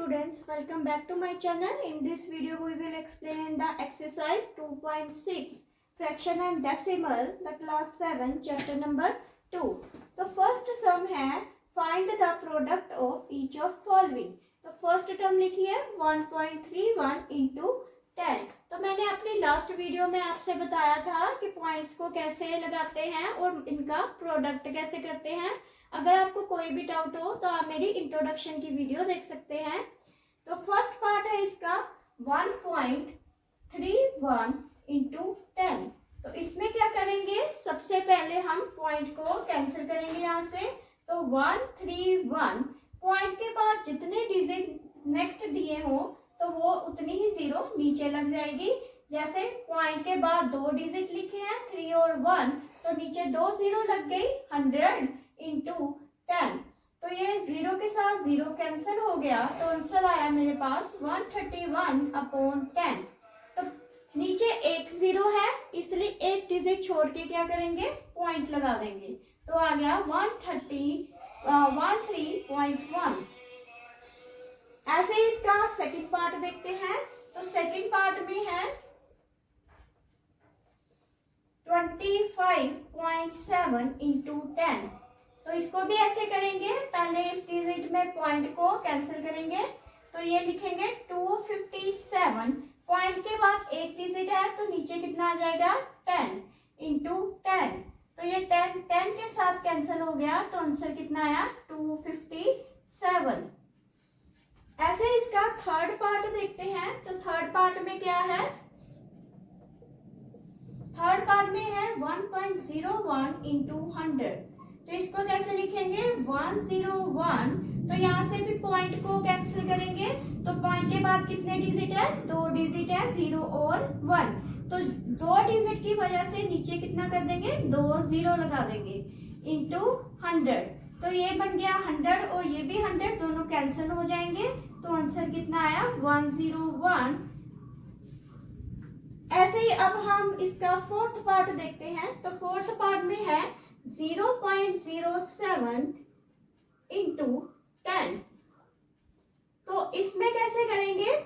students, welcome back to my channel. In this video we will explain the exercise 2.6 fraction and decimal, the class 7 chapter number 2. The first sum है find the product of each of following. तो first term लिखी है 1.31 into 10. तो मैंने अपनी last video में आपसे बताया था कि पॉइंट्स को कैसे लगाते हैं और इनका प्रोडक्ट कैसे करते हैं. अगर आपको कोई भी डाउट हो तो आप मेरी इंट्रोडक्शन की वीडियो देख सकते हैं. तो फर्स्ट पार्ट है इसका 1.31 into 10. तो इसमें क्या करेंगे, सबसे पहले हम पॉइंट को कैंसिल करेंगे यहाँ से. तो 131 पॉइंट के बाद जितने डिजिट नेक्स्ट दिए हो तो वो उतनी ही जीरो नीचे लग जाएगी. जैसे पॉइंट के बाद दो डिजिट लिखे हैं 3 और 1, तो नीचे दो जीरो लग गई. 100 into 10. तो ये जीरो के साथ जीरो कैंसिल हो गया, तो आंसर आया मेरे पास 131/10. तो नीचे एक जीरो है इसलिए एक डिजिट छोड़ के क्या करेंगे, पॉइंट लगा देंगे. तो आ गया 13.1. ऐसे ही इसका सेकंड पार्ट देखते हैं. तो सेकंड पार्ट में है 25.7 into 10. तो इसको भी ऐसे करेंगे, पहले इस डिजिट में पॉइंट को कैंसिल करेंगे. तो ये लिखेंगे 257. पॉइंट के बाद एक डिजिट है तो नीचे कितना आ जाएगा 10 into 10. तो ये 10 के साथ कैंसिल हो गया, तो आंसर कितना आया 257. ऐसे इसका थर्ड पार्ट देखते हैं. तो थर्ड पार्ट में क्या है, थर्ड पार्ट में है 1.01 into 100. तो इसको कैसे लिखेंगे 101. तो यहाँ से भी पॉइंट को कैंसिल करेंगे. तो पॉइंट के बाद कितने डिजिट है, दो डिजिट है 0 और 1. तो दो डिजिट की वजह से नीचे कितना कर देंगे, दो जीरो लगा देंगे इंटू 100. तो ये बन गया 100 और ये भी 100, दोनों कैंसिल हो जाएंगे. तो आंसर कितना आया 101. ऐसे ही अब हम इसका फोर्थ पार्ट देखते हैं. तो फोर्थ पार्ट में है 0.07 into 10. तो इसमें कैसे करेंगे,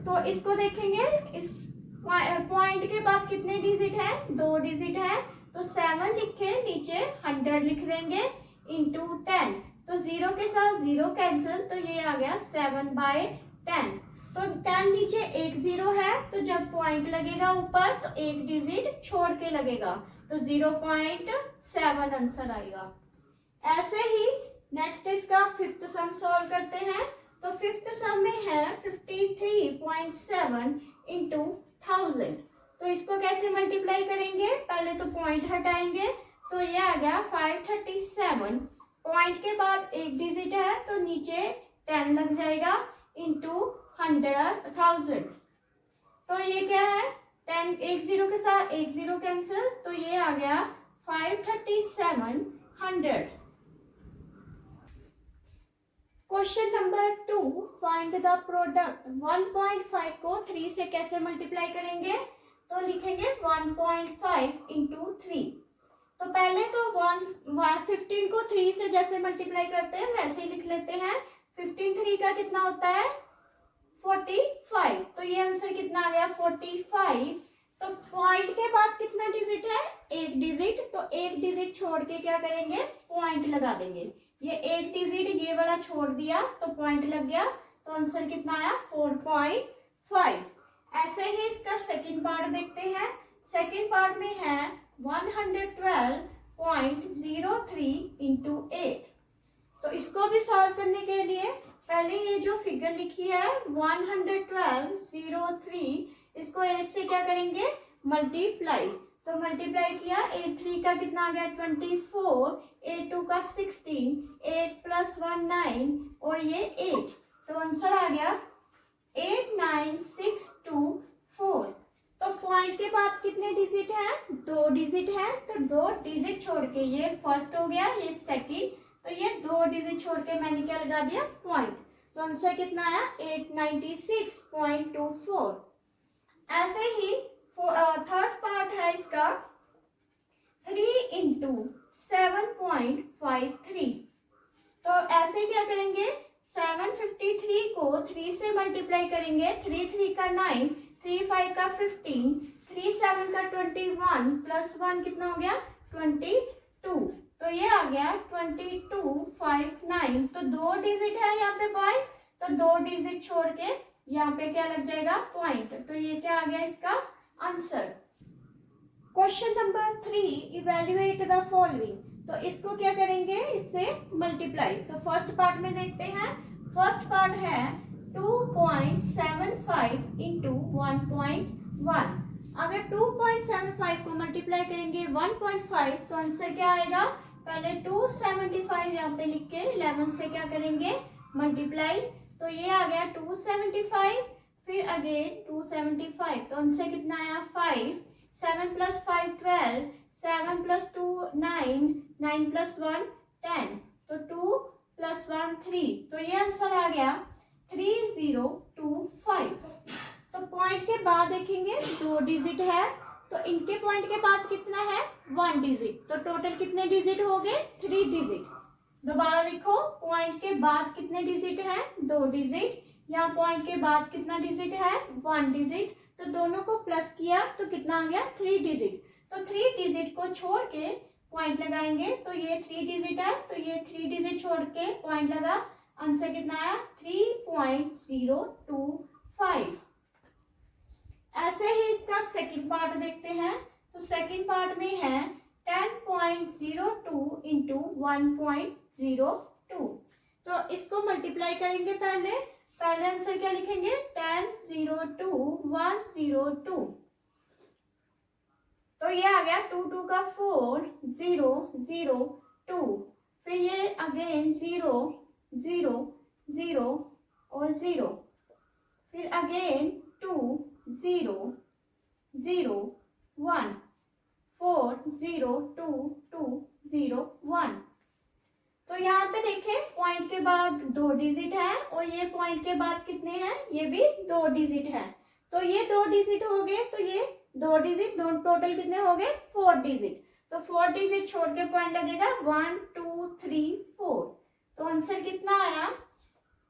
तो इसको देखेंगे. इस पॉइंट के बाद कितने डिजिट है, दो डिजिट है. तो 7 लिखे, नीचे 100 लिख देंगे इंटू 10. तो जीरो के साथ जीरो कैंसिल, तो ये आ गया 7/10. तो 10 नीचे एक जीरो है, तो जब पॉइंट लगेगा ऊपर तो एक डिजिट छोड़ के लगेगा, तो 0.7 आंसर आएगा. ऐसे ही नेक्स्ट इसका फिफ्थ सम सॉल्व करते हैं. तो फिफ्थ सम में है 53.7 into 1000. तो इसको कैसे मल्टीप्लाई करेंगे, पहले तो पॉइंट हटाएंगे. तो ये आ गया 537. पॉइंट के बाद एक डिजिट है तो नीचे 10 लग जाएगा इंटू 1000. तो ये क्या है 10, एक जीरो के साथ एक जीरो कैंसिल, तो ये आ गया 53700. Question number 2, find the product. 1.5 को 3 से कैसे मल्टीप्लाई करेंगे. तो लिखेंगे 1.5 into 3. तो पहले तो 15 को 3 से जैसे मल्टीप्लाई करते हैं वैसे ही लिख लेते हैं. 15 3 का कितना होता है 45. तो ये आंसर कितना आ गया 45. तो पॉइंट के बाद कितना डिजिट है, एक डिजिट. तो एक डिजिट छोड़ के क्या करेंगे, पॉइंट लगा देंगे. ये एक डिजिट ये वाला छोड़ दिया तो पॉइंट लग गया, तो आंसर कितना आया 4.5. ऐसे ही इसका सेकंड पार्ट देखते हैं. सेकंड पार्ट में है 112.03 into 8. तो इसको भी सॉल्व करने के लिए पहले ये जो फिगर लिखी है 112.03, इसको 8 से क्या करेंगे, मल्टीप्लाई. तो मल्टीप्लाई किया, 8 3 का कितना आ गया 24, 8 2 का 16, 8 + 1 9 और ये 8. तो आंसर आ गया 89624. तो पॉइंट के बाद कितने डिजिट है, दो डिजिट है. तो दो डिजिट छोड़ के ये फर्स्ट हो गया, ये सेकंड. तो ये दो डिजिट छोड़ के मैंने क्या लगा दिया, पॉइंट. तो आंसर कितना आया 896.24. ऐसे ही थर्ड पार्ट है इसका 3 into 7.53. तो ऐसे क्या करेंगे, 750 53 को 3 से मल्टीप्लाई करेंगे, 3 3 का 9, 3 5 का 15, 3 7 का 21 प्लस 1 कितना हो गया 22। तो ये आ गया 2259। तो 2 डिजिट है यहाँ पे पॉइंट, तो 2 डिजिट छोड़ के यहाँ पे क्या लग जाएगा पॉइंट। तो ये क्या आ गया इसका answer. Question number 3, evaluate the following. तो इसको क्या करेंगे, इससे मल्टीप्लाई। तो फर्स्ट पार्ट में देखते हैं। फर्स्ट पार्ट है 2.75 इंटू 1.1। अगर 2.75 को मल्टीप्लाई करेंगे 1.5 तो आंसर क्या आएगा। पहले 275 यहाँ पे लिख के 11 से क्या करेंगे मल्टीप्लाई। तो ये आ गया 275, फिर अगेन 275, तो आंसर कितना आया 5। 7 प्लस 5 12, 7 प्लस 2 9, 9 प्लस 1 10, तो 2 प्लस 1 3। तो ये आंसर आ गया 3025। तो पॉइंट के बाद देखेंगे 2 डिजिट है, तो इनके पॉइंट के बाद कितना है 1 डिजिट। तो टोटल कितने डिजिट हो गए 3 डिजिट। दोबारा लिखो, पॉइंट के बाद कितने डिजिट है 2 डिजिट। यहाँ पॉइंट के बाद कितना डिजिट है 1 डिजिट। तो दोनों को प्लस किया तो कितना आ गया 3 डिजिट। तो 3 डिजिट को छोड़ के पॉइंट लगाएंगे, तो ये 3 डिजिट है, तो ये 3 डिजिट छोड़ के पॉइंट लगा, आंसर कितना आया 3.025। ऐसे ही इसका सेकंड पार्ट देखते हैं। तो सेकंड पार्ट में है 10.02 इंटू 1.02। तो इसको मल्टीप्लाई करेंगे। पहले आंसर क्या लिखेंगे 10.02 तो ये आ गया 2 2 का 4 0 0 2, फिर ये अगेन 0 0 0 और 0, फिर अगेन 2 0 0 1 4 0 2 2 0 1। तो यहाँ पे देखें पॉइंट के बाद 2 डिजिट है और ये पॉइंट के बाद कितने हैं, ये भी 2 डिजिट है। तो ये 2 डिजिट हो गए, तो ये 2 डिजिट, दोनों टोटल कितने हो गए 4 डिजिट। तो 4 डिजिट छोड़ के पॉइंट लगेगा 1 2 3 4। तो आंसर कितना आया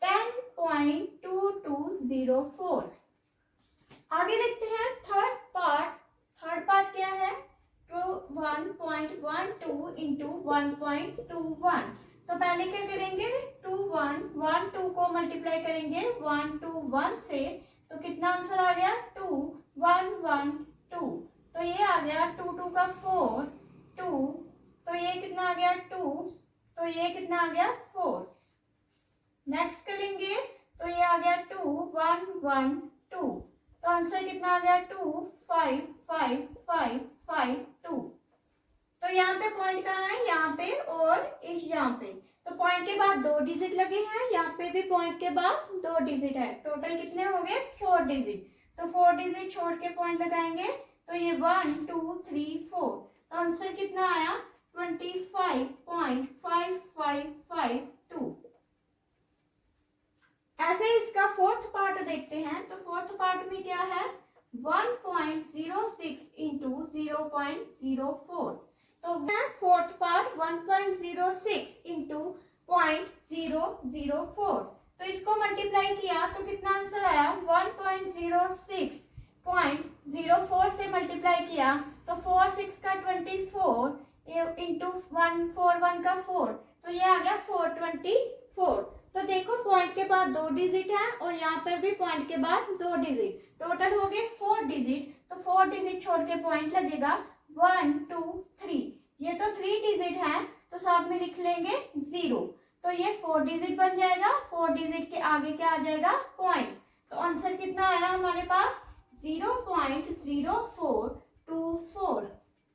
10.2204। आगे देखते हैं थर्ड पार्ट। थर्ड पार्ट क्या है 1.12 इंटू 1.21। तो पहले क्या करेंगे 2 1 1 2 को मल्टीप्लाई करेंगे 1 2 1 से, तो कितना आंसर आ गया 2 1 1 2। तो ये आ गया 2 2 का 4 2, तो ये कितना आ गया 2, तो ये कितना आ गया 4। नेक्स्ट करेंगे तो ये आ गया 2 1 1 2, तो आंसर कितना आ गया 2 5 5 5 5 2। तो यहाँ पे पॉइंट कहाँ है, यहाँ पे और इस यहाँ पे। तो पॉइंट के बाद 2 डिजिट लगे हैं, यहाँ पे भी पॉइंट के बाद 2 डिजिट है। टोटल कितने हो गए 4 डिजिट। तो 4 डिजिट छोड़ के पॉइंट लगाएंगे, तो ये 1 2 3 4। तो आंसर कितना आया 25.5552। ऐसे इसका फोर्थ पार्ट देखते हैं। तो फोर्थ पार्ट में क्या है 1.06 इंटू 0.04। तो फोर्थ पार्ट 1.06 इंटू 0.004। तो इसको मल्टीप्लाई किया तो कितना आंसर आया 1.06.04 से मल्टीप्लाई किया तो 4 6 का 24 इंटू 1 4 1 का 4, तो ये आ गया 424। तो देखो पॉइंट के बाद 2 डिजिट है और यहाँ पर भी पॉइंट के बाद 2 डिजिट, टोटल हो गए 4 डिजिट। तो 4 डिजिट छोड़ के पॉइंट लगेगा 1 2 3। ये तो 3 डिजिट है, तो साथ में लिख लेंगे 0। तो ये 4 डिजिट बन जाएगा। 4 डिजिट के आगे क्या आ जाएगा पॉइंट। तो आंसर कितना आया हमारे पास 0.04